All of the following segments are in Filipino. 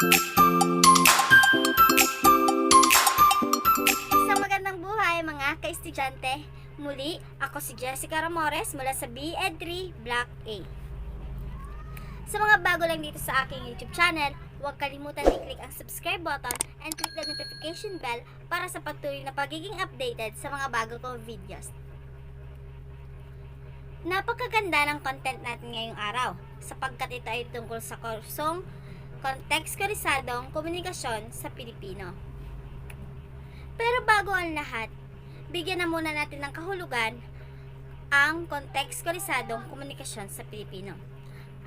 Isang magandang buhay mga ka-estudyante. Muli, ako si Jessica Ramores mula sa BEd3 Block A. Sa mga bago lang dito sa aking YouTube channel, huwag kalimutan i-click ang subscribe button and click the notification bell para sa patuloy na pagiging updated sa mga bago kong videos. Napakaganda ng content natin ngayong araw sapagkat ito ay tungkol sa kursong kontekstualisadong komunikasyon sa Pilipino. Pero bago ang lahat, bigyan na muna natin ng kahulugan ang kontekstualisadong komunikasyon sa Pilipino.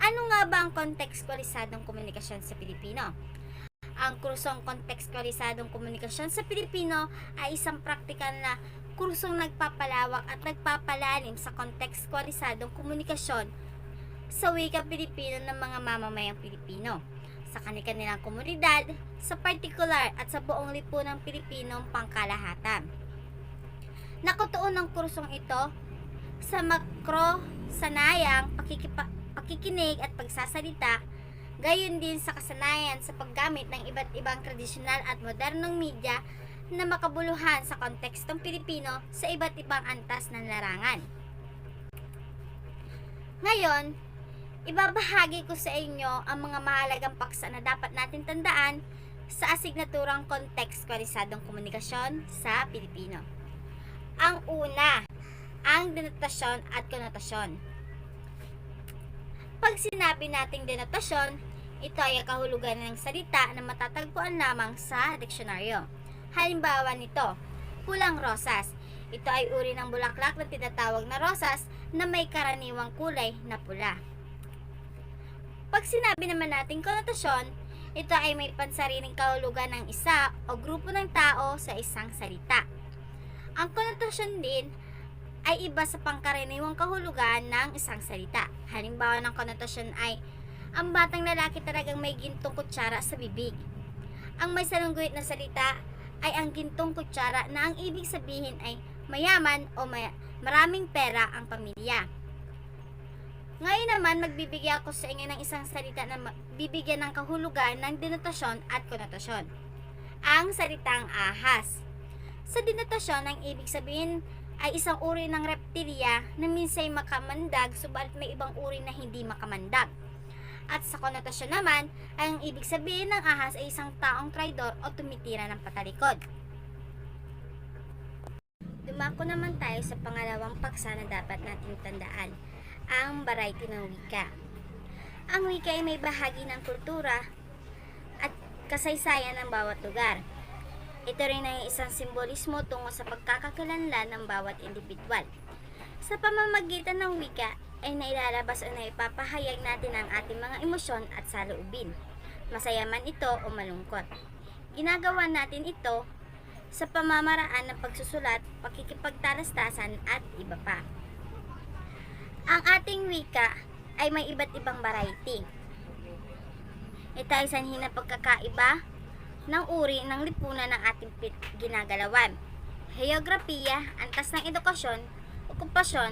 Ano nga ba ang kontekstualisadong komunikasyon sa Pilipino? Ang kursong kontekstualisadong komunikasyon sa Pilipino ay isang praktikal na kursong nagpapalawak at nagpapalalim sa kontekstualisadong komunikasyon sa wika Pilipino ng mga mamamayang Pilipino, sa kanilang komunidad, sa partikular at sa buong lipunang Pilipinong pangkalahatan. Nakatuon ang kursong ito sa makro-sanayang pakikinig at pagsasalita, gayon din sa kasanayan sa paggamit ng iba't ibang tradisyonal at modernong media na makabuluhan sa kontekstong Pilipino sa iba't ibang antas ng larangan. Ngayon, ibabahagi ko sa inyo ang mga mahalagang paksa na dapat natin tandaan sa asignaturang kontekstualisadong komunikasyon sa Pilipino. Ang una, ang denotasyon at konotasyon. Pag sinabi nating denotasyon, ito ay kahulugan ng salita na matatagpuan lamang sa diksyonaryo. Halimbawa nito, pulang rosas. Ito ay uri ng bulaklak na tinatawag na rosas na may karaniwang kulay na pula. Pag sinabi naman natin konotasyon, ito ay may pansariling kahulugan ng isa o grupo ng tao sa isang salita. Ang konotasyon din ay iba sa pangkaraniwang kahulugan ng isang salita. Halimbawa ng konotasyon ay, ang batang lalaki talagang may gintong kutsara sa bibig. Ang may salungguit na salita ay ang gintong kutsara na ang ibig sabihin ay mayaman o maraming pera ang pamilya. Ngayon naman, magbibigay ako sa inyo ng isang salita na bibigyan ng kahulugan ng denotasyon at konotasyon. Ang salitang ahas. Sa denotasyon, ang ibig sabihin ay isang uri ng reptilya na minsay makamandag subalit may ibang uri na hindi makamandag. At sa konotasyon naman, ang ibig sabihin ng ahas ay isang taong traidor o tumitira ng patalikod. Dumako naman tayo sa pangalawang paksa na dapat nating tandaan, ang variety ng wika. Ang wika ay may bahagi ng kultura at kasaysayan ng bawat lugar. Ito rin ay isang simbolismo tungo sa pagkakakilanlan ng bawat individual. Sa pamamagitan ng wika ay nailalabas o naipapahayag natin ang ating mga emosyon at saloobin, masaya man ito o malungkot. Ginagawa natin ito sa pamamaraan ng pagsusulat, pakikipagtalastasan at iba pa. Ang ating wika ay may iba't ibang variety. Ito ay sanhi ng pagkakaiba ng uri ng lipunan ng ating ginagalawan. Heograpiya, antas ng edukasyon, okupasyon,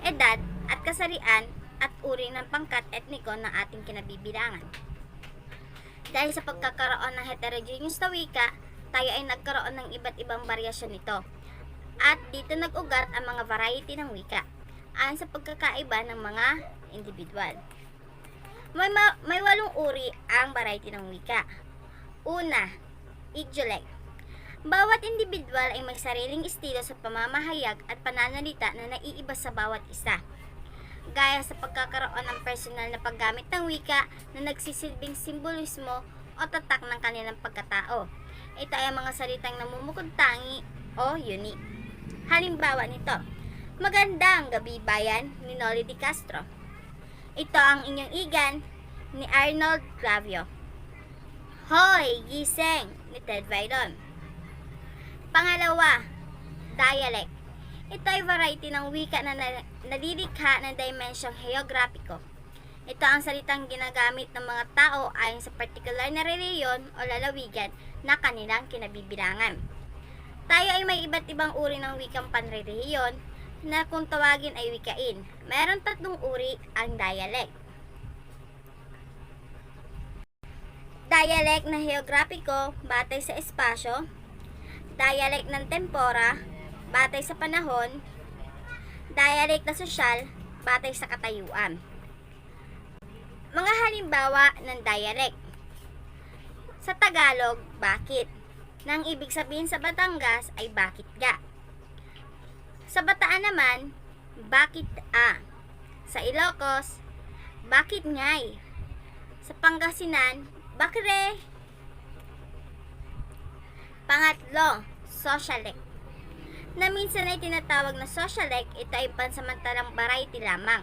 edad at kasarian at uri ng pangkat etniko ng ating kinabibilangan. Dahil sa pagkakaroon ng heterogeneous na wika, tayo ay nagkaroon ng iba't ibang variasyon nito. At dito nag-ugat ang mga variety ng wika ayon sa pagkakaiba ng mga individual. May 8 uri ang variety ng wika. Una, idiolect. Bawat individual ay may sariling estilo sa pamamahayag at pananalita na naiiba sa bawat isa. Gaya sa pagkakaroon ng personal na paggamit ng wika na nagsisilbing simbolismo o tatak ng kanilang pagkatao. Ito ay ang mga salitang namumukod-tangi o unique. Halimbawa nito, magandang gabi bayan ni Noli Di Castro. Ito ang inyong igan ni Arnold Clavio. Hoy, gising ni Ted Vaidon. Pangalawa, dialect. Ito ay variety ng wika na nalilikha ng dimensyong heograpiko. Ito ang salitang ginagamit ng mga tao ayon sa partikular na rehiyon o lalawigan na kanilang kinabibilangan. Tayo ay may iba't ibang uri ng wikang panrehiyon na kung tawagin ay wikain. Meron 3 uri ang dialect. Dialect na heograpiko batay sa espasyo, dialect ng tempora batay sa panahon, dialect na sosyal batay sa katayuan. Mga halimbawa ng dialect. Sa Tagalog, bakit? Nang ibig sabihin sa Batangas ay bakit ga. Sa Bataan naman, bakit a. Sa Ilocos, bakit ngay. Sa Pangasinan, bakre. Pangatlo, socialect. Na minsan ay tinatawag na socialect, ito ay pansamantalang variety lamang.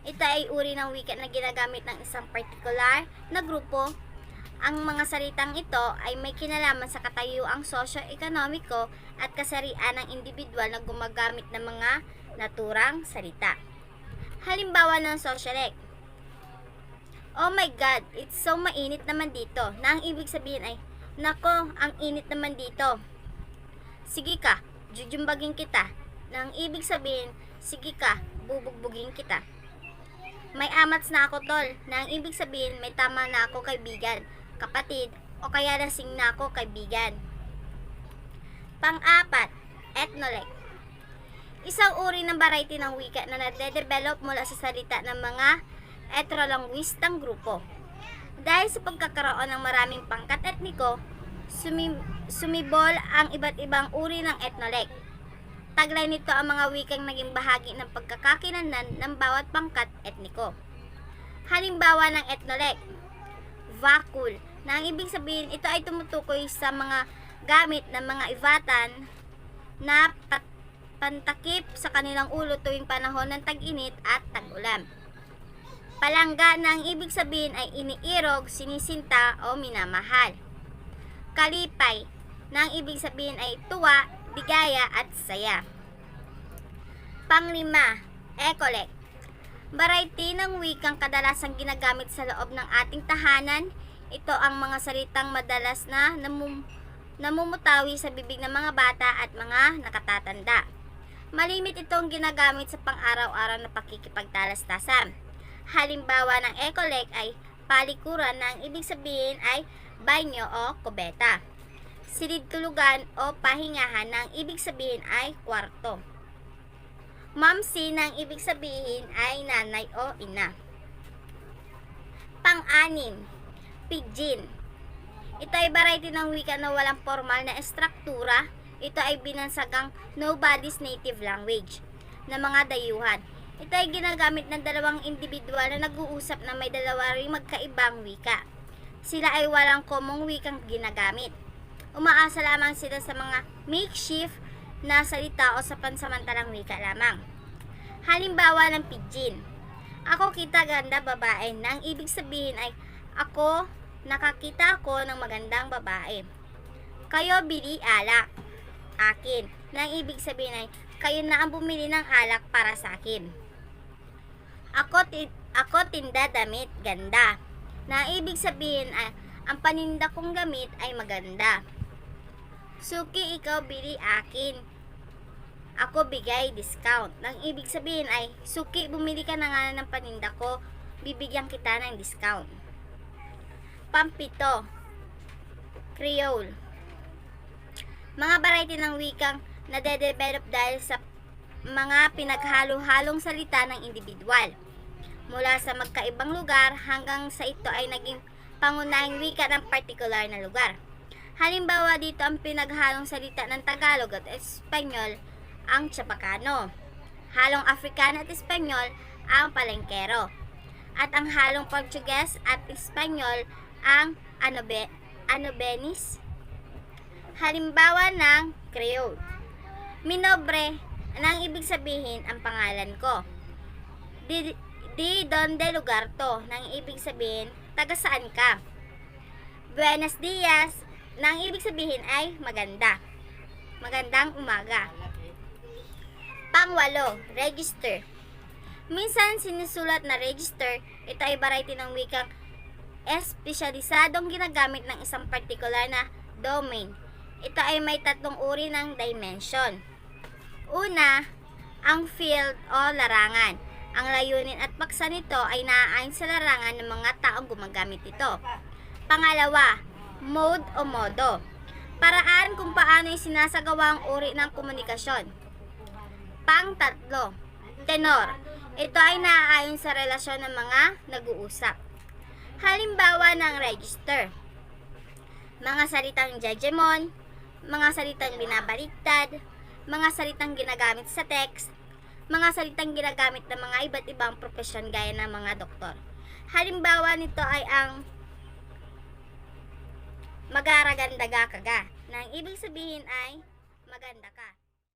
Ito ay uri ng wika na ginagamit ng isang particular na grupo. Ang mga salitang ito ay may kinalaman sa katayuang sosyo-ekonomiko at kasarian ng individual na gumagamit ng mga naturang salita. Halimbawa ng socialect. Oh my God, it's so mainit naman dito. Na ang ibig sabihin ay, nako, ang init naman dito. Sige ka, jujumbagin kita. Na ang ibig sabihin, sige ka, bubugbugin kita. May amats na ako tol. Na ang ibig sabihin, may tama na ako kaibigan, kapatid, o kaya lasing na ako kaibigan. Pang-apat, ethnolect. Isang uri ng variety ng wika na nade-develop mula sa salita ng mga ethnolinguistang grupo. Dahil sa pagkakaroon ng maraming pangkat etniko, sumibol ang iba't ibang uri ng ethnolect. Taglay nito ang mga wikang naging bahagi ng pagkakakilanlan ng bawat pangkat etniko. Halimbawa ng ethnolect. Vakul, na ang ibig sabihin ito ay tumutukoy sa mga gamit ng mga Ivatan na pantakip sa kanilang ulo tuwing panahon ng tag-init at tag-ulan. Palangga, na ang ibig sabihin ay iniirog, sinisinta o minamahal. Kalipay, na ang ibig sabihin ay tuwa, bigaya at saya. Panglima, ecolect. Variety ng wikang kadalasang ginagamit sa loob ng ating tahanan. Ito ang mga salitang madalas na namumutawi sa bibig ng mga bata at mga nakatatanda. Malimit itong ginagamit sa pang-araw-araw na pakikipagtalastasan. Halimbawa ng ecolect ay palikuran, na ang ibig sabihin ay banyo o kubeta. Silid tulugan o pahingahan, na ang ibig sabihin ay kwarto. Mamsi, na ang ibig sabihin ay nanay o ina. Pang-anim, pidgin. Ito ay variety ng wika na walang formal na estruktura. Ito ay binansagang nobody's native language na mga dayuhan. Ito ay ginagamit ng dalawang individual na nag-uusap na may dalawa ring magkaibang wika. Sila ay walang komong wikang ginagamit. Umaasa lamang sila sa mga makeshift na salita o sa pansamantalang wika lamang. Halimbawa ng pidgin. Ako kita ganda babae, na ang ibig sabihin ay ako nakakita ko ng magandang babae. Kayo bili alak. Akin, na ang ibig sabihin ay kayo na ang bumili ng alak para sa akin. Ako tinda damit ganda, na ang ibig sabihin ay ang paninda kong gamit ay maganda. Suki, ikaw bili akin. Ako bigay discount. Nang ibig sabihin ay, Suki, bumili ka na nga ng paninda ko, bibigyan kita ng discount. Pampito, Creole. Mga variety ng wikang nade-develop dahil sa mga pinaghalo-halong salita ng individual. Mula sa magkaibang lugar hanggang sa ito ay naging pangunahing wika ng partikular na lugar. Halimbawa dito ang pinaghalong salita ng Tagalog at Espanyol ang Chabacano. Halong Afrikano at Espanyol ang Palengkero. At ang halong Portuguese at Espanyol ang Anobenis. Halimbawa ng Creole. Minobre, na ang ibig sabihin ang pangalan ko. Di donde lugar to, na ang ibig sabihin taga saan ka. Buenos dias, na ang ibig sabihin ay maganda. Magandang umaga. Pangwalo, register. Minsan sinusulat na register, ito ay variety ng wikang espesyalisadong ginagamit ng isang particular na domain. Ito ay may tatlong uri ng dimension. Una, ang field o larangan. Ang layunin at paksa nito ay naaayon sa larangan ng mga taong gumagamit ito. Pangalawa, mode o modo. Paraan kung paano yung sinasagawa ang uri ng komunikasyon. Pang-tatlo, tenor. Ito ay naaayon sa relasyon ng mga nag-uusap. Halimbawa ng register. Mga salitang judgment, mga salitang binabaliktad, mga salitang ginagamit sa text, mga salitang ginagamit ng mga iba't ibang propesyon gaya ng mga doktor. Halimbawa nito ay ang magaragandaga kaga, na ang ibig sabihin ay maganda ka.